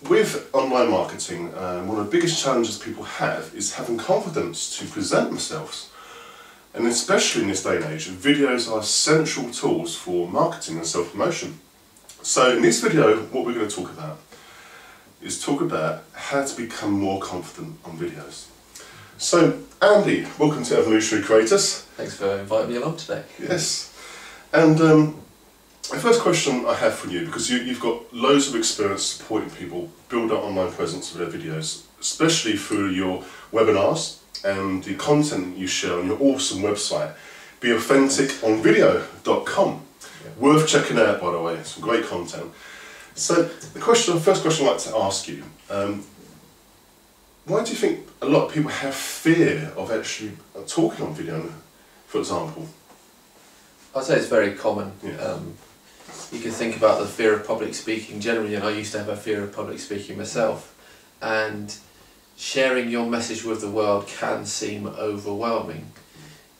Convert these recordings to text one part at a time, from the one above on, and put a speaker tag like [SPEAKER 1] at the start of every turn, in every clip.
[SPEAKER 1] with online marketing, one of the biggest challenges people have is having confidence to present themselves. And especially in this day and age, videos are essential tools for marketing and self-promotion. So in this video, what we're going to talk about is how to become more confident on videos. So Andy, welcome to Evolutionary Creators.
[SPEAKER 2] Thanks for inviting me along today.
[SPEAKER 1] Yes. And the first question I have for you, because you've got loads of experience supporting people build up online presence with their videos, especially through your webinars and the content you share on your awesome website, beauthentic.video.com. Yeah. Worth checking out, by the way, some great content. So the first question I'd like to ask you, why do you think a lot of people have fear of actually talking on video, for example?
[SPEAKER 2] I'd say it's very common.
[SPEAKER 1] Yeah.
[SPEAKER 2] You can think about the fear of public speaking generally, and I used to have a fear of public speaking myself, and sharing your message with the world can seem overwhelming.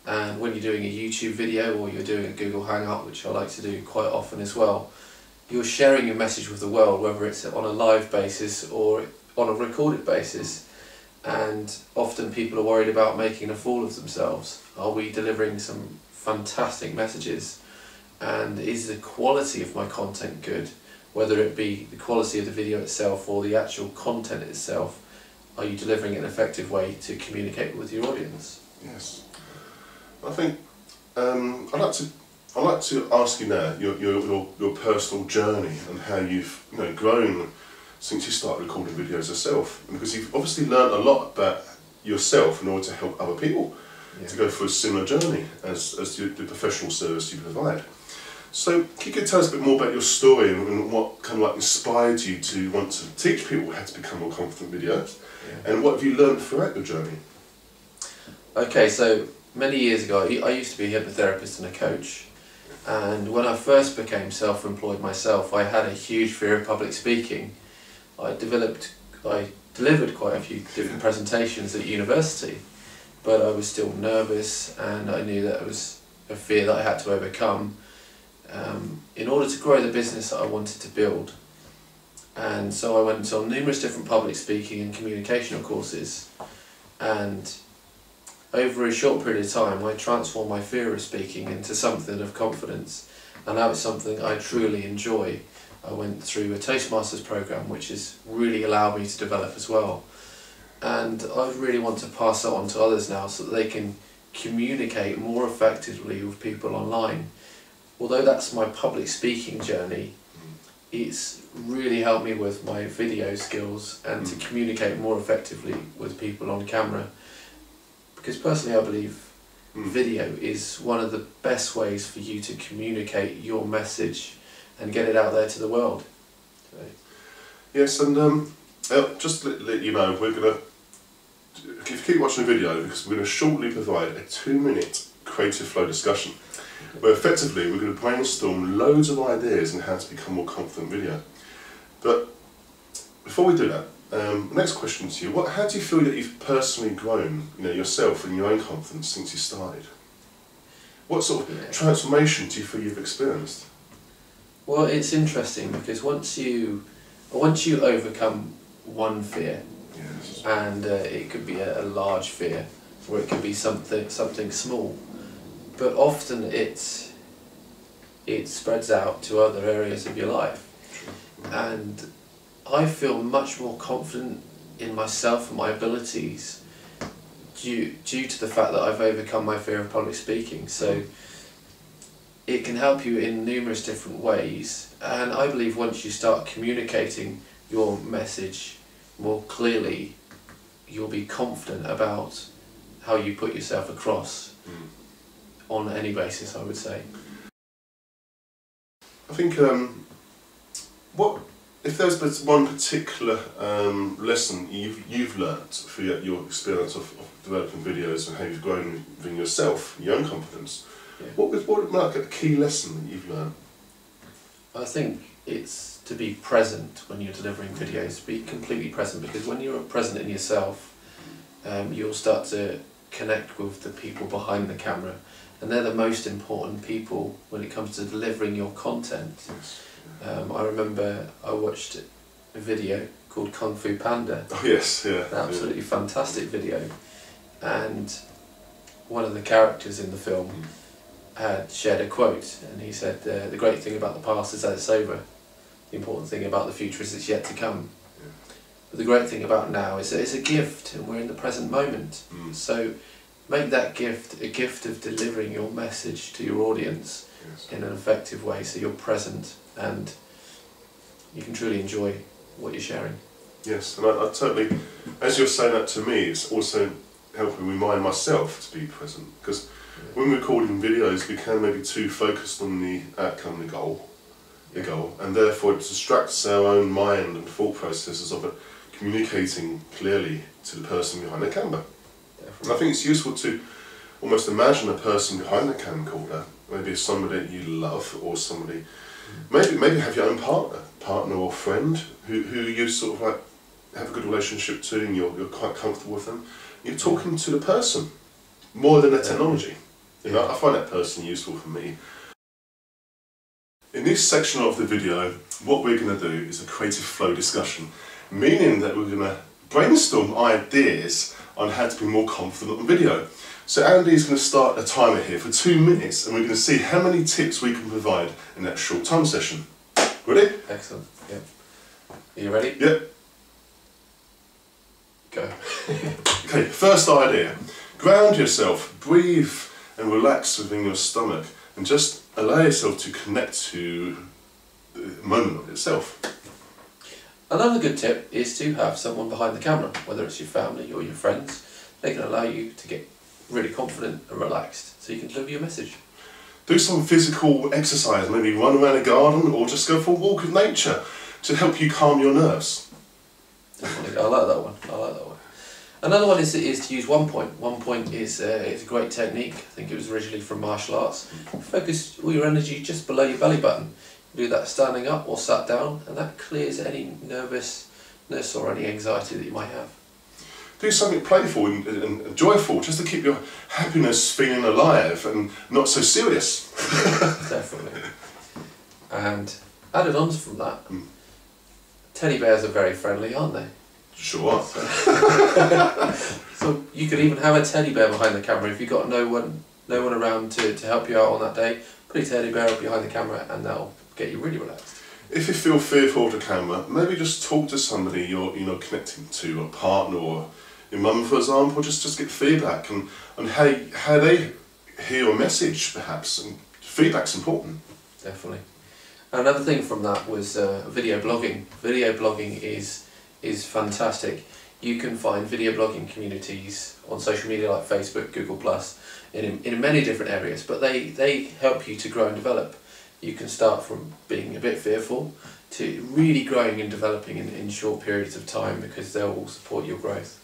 [SPEAKER 2] And when you're doing a YouTube video or you're doing a Google Hangout, which I like to do quite often as well, you're sharing your message with the world, whether it's on a live basis or on a recorded basis. And often people are worried about making a fool of themselves. Are we delivering some fantastic messages? And is the quality of my content good? Whether it be the quality of the video itself or the actual content itself, are you delivering an effective way to communicate with your audience?
[SPEAKER 1] Yes. I think I'd like to ask you now your personal journey and how you've grown since you started recording videos yourself, because you've obviously learned a lot about yourself in order to help other people to go through a similar journey as the professional service you provide. So can you tell us a bit more about your story and what kind of like inspired you to want to teach people how to become more confident videos, and what have you learned throughout your journey?
[SPEAKER 2] Okay, so many years ago I used to be a hypnotherapist and a coach, and when I first became self-employed myself, I had a huge fear of public speaking. I delivered quite a few different presentations at university, but I was still nervous, and I knew that it was a fear that I had to overcome in order to grow the business that I wanted to build. And so I went on numerous different public speaking and communicational courses, and over a short period of time I transformed my fear of speaking into something of confidence, and that was something I truly enjoy. I went through a Toastmasters program, which has really allowed me to develop as well, and I really want to pass that on to others now so that they can communicate more effectively with people online. Although that's my public speaking journey, it's really helped me with my video skills and to communicate more effectively with people on camera. Because personally I believe video is one of the best ways for you to communicate your message and get it out there to the world. So.
[SPEAKER 1] Yes, and just to let you know, we're going to keep watching the video, because we're going to shortly provide a 2-minute creative flow discussion where effectively we're going to brainstorm loads of ideas on how to become more confident video. But before we do that, next question to you, how do you feel that you've personally grown yourself and your own confidence since you started? What sort of transformation do you feel you've experienced?
[SPEAKER 2] Well, it's interesting, because once you overcome one fear, and it could be a large fear, or it could be something small, but often it spreads out to other areas of your life. And I feel much more confident in myself and my abilities due to the fact that I've overcome my fear of public speaking. So it can help you in numerous different ways, and I believe once you start communicating your message more clearly, you'll be confident about how you put yourself across on any basis, I would say. I
[SPEAKER 1] think if there's one particular lesson you've learnt through your experience of developing videos and how you've grown within yourself, your own confidence, what would like a key lesson that you've learned?
[SPEAKER 2] I think it's to be present when you're delivering videos. Be completely present, because when you're present in yourself, you'll start to connect with the people behind the camera, and they're the most important people when it comes to delivering your content. I remember I watched a video called Kung Fu Panda.
[SPEAKER 1] Oh yes, yeah.
[SPEAKER 2] An absolutely fantastic video, and one of the characters in the film had shared a quote, and he said, "The great thing about the past is that it's over. The important thing about the future is it's yet to come.
[SPEAKER 1] Yeah.
[SPEAKER 2] But the great thing about now is that it's a gift, and we're in the present moment. So make that gift a gift of delivering your message to your audience in an effective way, so you're present and you can truly enjoy what you're sharing."
[SPEAKER 1] Yes, and I totally, as you're saying that to me, it's also helping remind myself to be present, because when we're recording videos we can maybe too focused on the outcome, the goal, and therefore it distracts our own mind and thought processes of it communicating clearly to the person behind the camera. And I think it's useful to almost imagine a person behind the camcorder, maybe somebody you love, or somebody, maybe have your own partner or friend who you sort of like have a good relationship to, and you're quite comfortable with them. You're talking to the person more than the technology. You know, I find that personally useful for me. In this section of the video, what we're going to do is a creative flow discussion, meaning that we're going to brainstorm ideas on how to be more confident on video. So Andy's going to start a timer here for 2 minutes, and we're going to see how many tips we can provide in that short time session. Ready?
[SPEAKER 2] Excellent. Yep. Are you ready?
[SPEAKER 1] Yep.
[SPEAKER 2] Go.
[SPEAKER 1] Okay, first idea. Ground yourself, breathe and relax within your stomach, and just allow yourself to connect to the moment of itself.
[SPEAKER 2] Another good tip is to have someone behind the camera, whether it's your family or your friends. They can allow you to get really confident and relaxed, so you can deliver your message.
[SPEAKER 1] Do some physical exercise, maybe run around a garden or just go for a walk in nature to help you calm your nerves.
[SPEAKER 2] Definitely. I like that one. I like that one. Another one is to use 1 point. 1 point is a great technique. I think it was originally from martial arts. Focus all your energy just below your belly button. You do that standing up or sat down, and that clears any nervousness or any anxiety that you might have.
[SPEAKER 1] Do something playful and joyful, just to keep your happiness feeling alive and not so serious.
[SPEAKER 2] Definitely. And added on from that, teddy bears are very friendly, aren't they?
[SPEAKER 1] Sure.
[SPEAKER 2] So you could even have a teddy bear behind the camera if you've got no one around to help you out on that day. Put a teddy bear behind the camera and that'll get you really relaxed.
[SPEAKER 1] If you feel fearful of the camera, maybe just talk to somebody you're connecting to, a partner or your mum, for example. Just get feedback on how they hear your message, perhaps. And feedback's important.
[SPEAKER 2] Definitely. Another thing from that was video blogging. Video blogging is fantastic. You can find video blogging communities on social media like Facebook, Google+, in many different areas, but they help you to grow and develop. You can start from being a bit fearful to really growing and developing in short periods of time, because they'll all support your growth.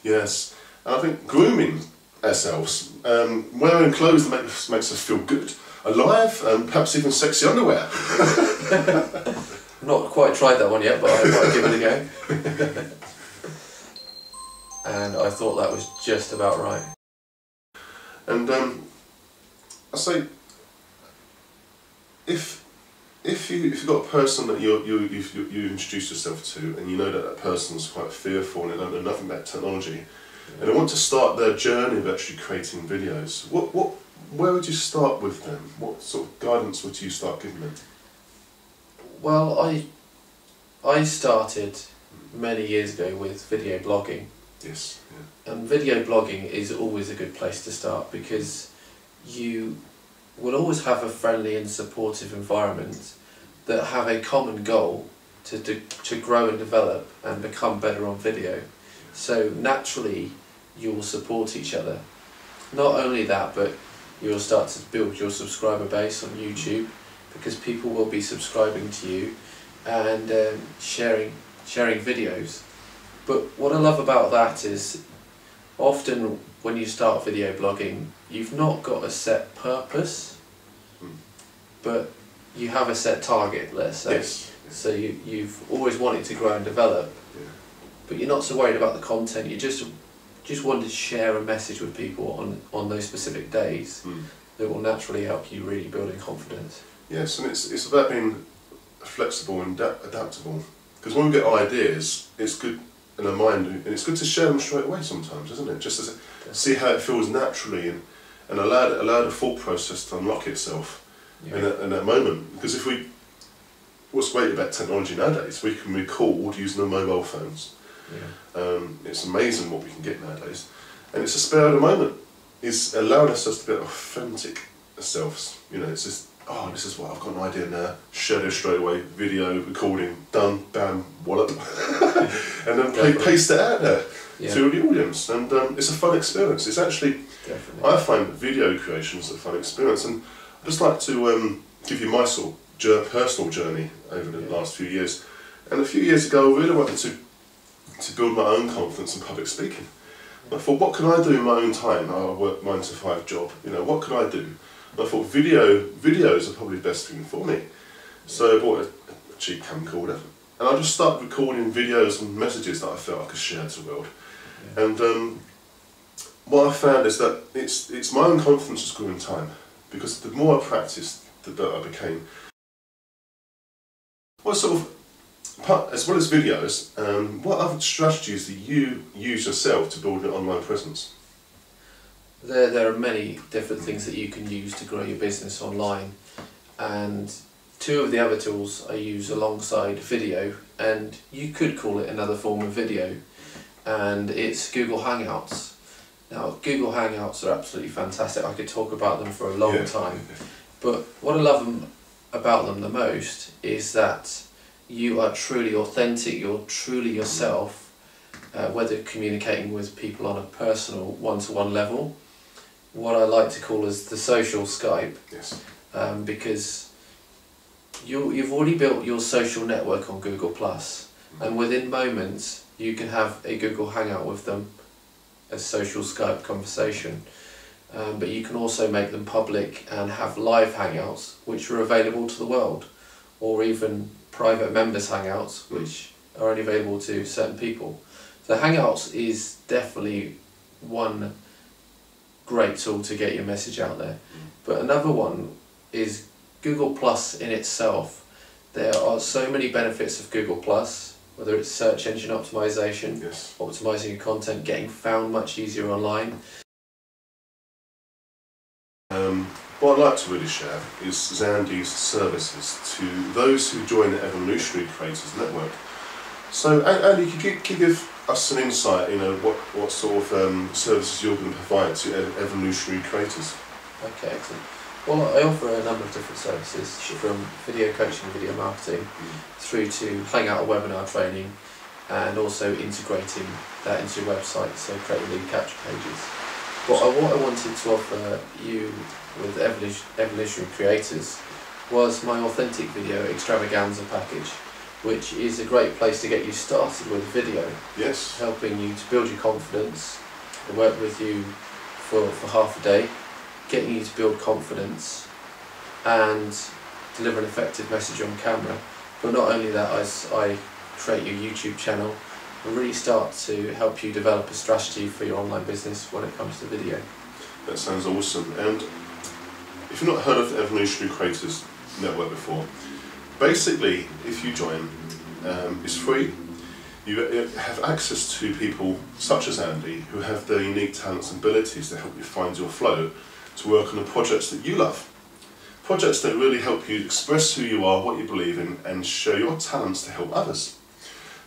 [SPEAKER 1] Yes, and I think grooming ourselves, wearing clothes that makes us feel good, alive, and perhaps even sexy underwear.
[SPEAKER 2] Not quite tried that one yet, but I might give it a go. And I thought that was just about right.
[SPEAKER 1] And I say, if you've got a person that you introduce yourself to, and you know that person's quite fearful and they don't know nothing about technology, and they want to start their journey of actually creating videos, where would you start with them? What sort of guidance would you start giving them?
[SPEAKER 2] Well, I started many years ago with video blogging.
[SPEAKER 1] Yes. Yeah.
[SPEAKER 2] And video blogging is always a good place to start, because you will always have a friendly and supportive environment that have a common goal to grow and develop and become better on video. So naturally you'll support each other. Not only that, but you'll start to build your subscriber base on YouTube, because people will be subscribing to you and sharing videos. But what I love about that is often when you start video blogging, you've not got a set purpose, but you have a set target, let's say.
[SPEAKER 1] Yes.
[SPEAKER 2] So you've always wanted to grow and develop, but you're not so worried about the content. You just wanted to share a message with people on those specific days that will naturally help you really build in confidence.
[SPEAKER 1] Yes, and it's about being flexible and adaptable, Because when we get ideas, it's good in our mind, and it's good to share them straight away sometimes, isn't it? Just to see how it feels naturally, and allow the thought process to unlock itself in that moment. Because what's great about technology nowadays, we can record using our mobile phones. It's amazing what we can get nowadays, and it's a spur of the moment. It's allowed us to be authentic ourselves. You know, it's just, oh, this is what I've got an idea now. Share it straight away. Video recording done. Bam, wallop, and then paste it out there to the audience. And it's a fun experience. It's actually, I find video creation is a fun experience, and I'd just like to give you my sort of personal journey over the last few years. And a few years ago, I really wanted to build my own confidence in public speaking. I thought, what can I do in my own time? I work 9 to 5 job. You know, what can I do? And I thought videos are probably the best thing for me. So I bought a cheap camcorder, and I just started recording videos and messages that I felt I could share to the world. And what I found is that it's my own confidence has grew in time, because the more I practiced, the better I became. What sort of, as well as videos, what other strategies do you use yourself to build an online presence?
[SPEAKER 2] There are many different things that you can use to grow your business online, and two of the other tools I use alongside video, and you could call it another form of video, and it's Google Hangouts. Now, Google Hangouts are absolutely fantastic. I could talk about them for a long time, but what I love about them the most is that you are truly authentic, you're truly yourself, whether communicating with people on a personal one-to-one level, what I like to call as the social Skype, because you've already built your social network on Google+, and within moments you can have a Google Hangout with them, a social Skype conversation, but you can also make them public and have live Hangouts which are available to the world, or even private members Hangouts which are only available to certain people. So Hangouts is definitely one great tool to get your message out there. But another one is Google Plus in itself. There are so many benefits of Google Plus, whether it's search engine optimization, optimizing your content, getting found much easier online.
[SPEAKER 1] What I'd like to really share is Zandy's services to those who join the Evolutionary Creators Network. So Andy, could you give us an insight, you know, what sort of services you're going to provide to Evolutionary Creators?
[SPEAKER 2] Okay, excellent. Well, I offer a number of different services, from video coaching and video marketing through to Hangout or webinar training, and also integrating that into your website, so creating lead capture pages. What I wanted to offer you with Evolutionary Creators was my Authentic Video Extravaganza package, which is a great place to get you started with video.
[SPEAKER 1] Yes.
[SPEAKER 2] Helping you to build your confidence. I work with you for half a day, getting you to build confidence and deliver an effective message on camera. But not only that, as I create your YouTube channel, I really start to help you develop a strategy for your online business when it comes to video.
[SPEAKER 1] That sounds awesome. And if you've not heard of the Evolutionary Creators Network before, basically, if you join, it's free. You have access to people such as Andy, who have their unique talents and abilities to help you find your flow, to work on the projects that you love. Projects that really help you express who you are, what you believe in, and show your talents to help others.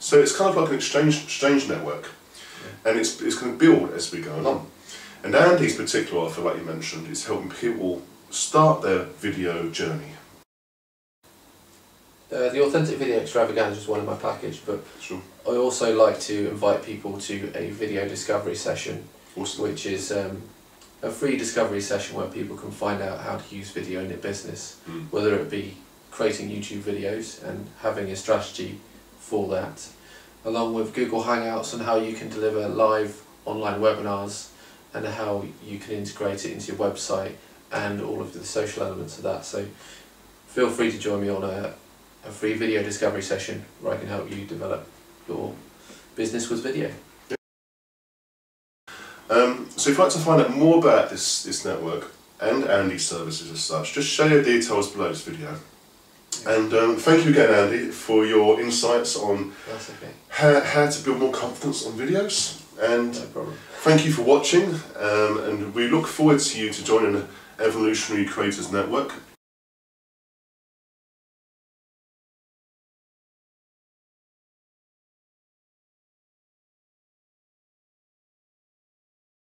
[SPEAKER 1] So it's kind of like an exchange network, and it's going to build as we go along. And Andy's particular offer, like you mentioned, is helping people start their video journey.
[SPEAKER 2] The Authentic Video Extravaganza is one in my package, but I also like to invite people to a video discovery session, which is a free discovery session where people can find out how to use video in their business, whether it be creating YouTube videos and having a strategy for that, along with Google Hangouts and how you can deliver live online webinars and how you can integrate it into your website and all of the social elements of that. So feel free to join me on a free video discovery session where I can help you develop your business with video.
[SPEAKER 1] So if you'd like to find out more about this network and Andy's services as such, just share your details below this video. And thank you again, Andy, for your insights on
[SPEAKER 2] That's okay.
[SPEAKER 1] how to build more confidence on videos. And
[SPEAKER 2] No problem.
[SPEAKER 1] thank you for watching, and we look forward to you to joining the Evolutionary Creators Network.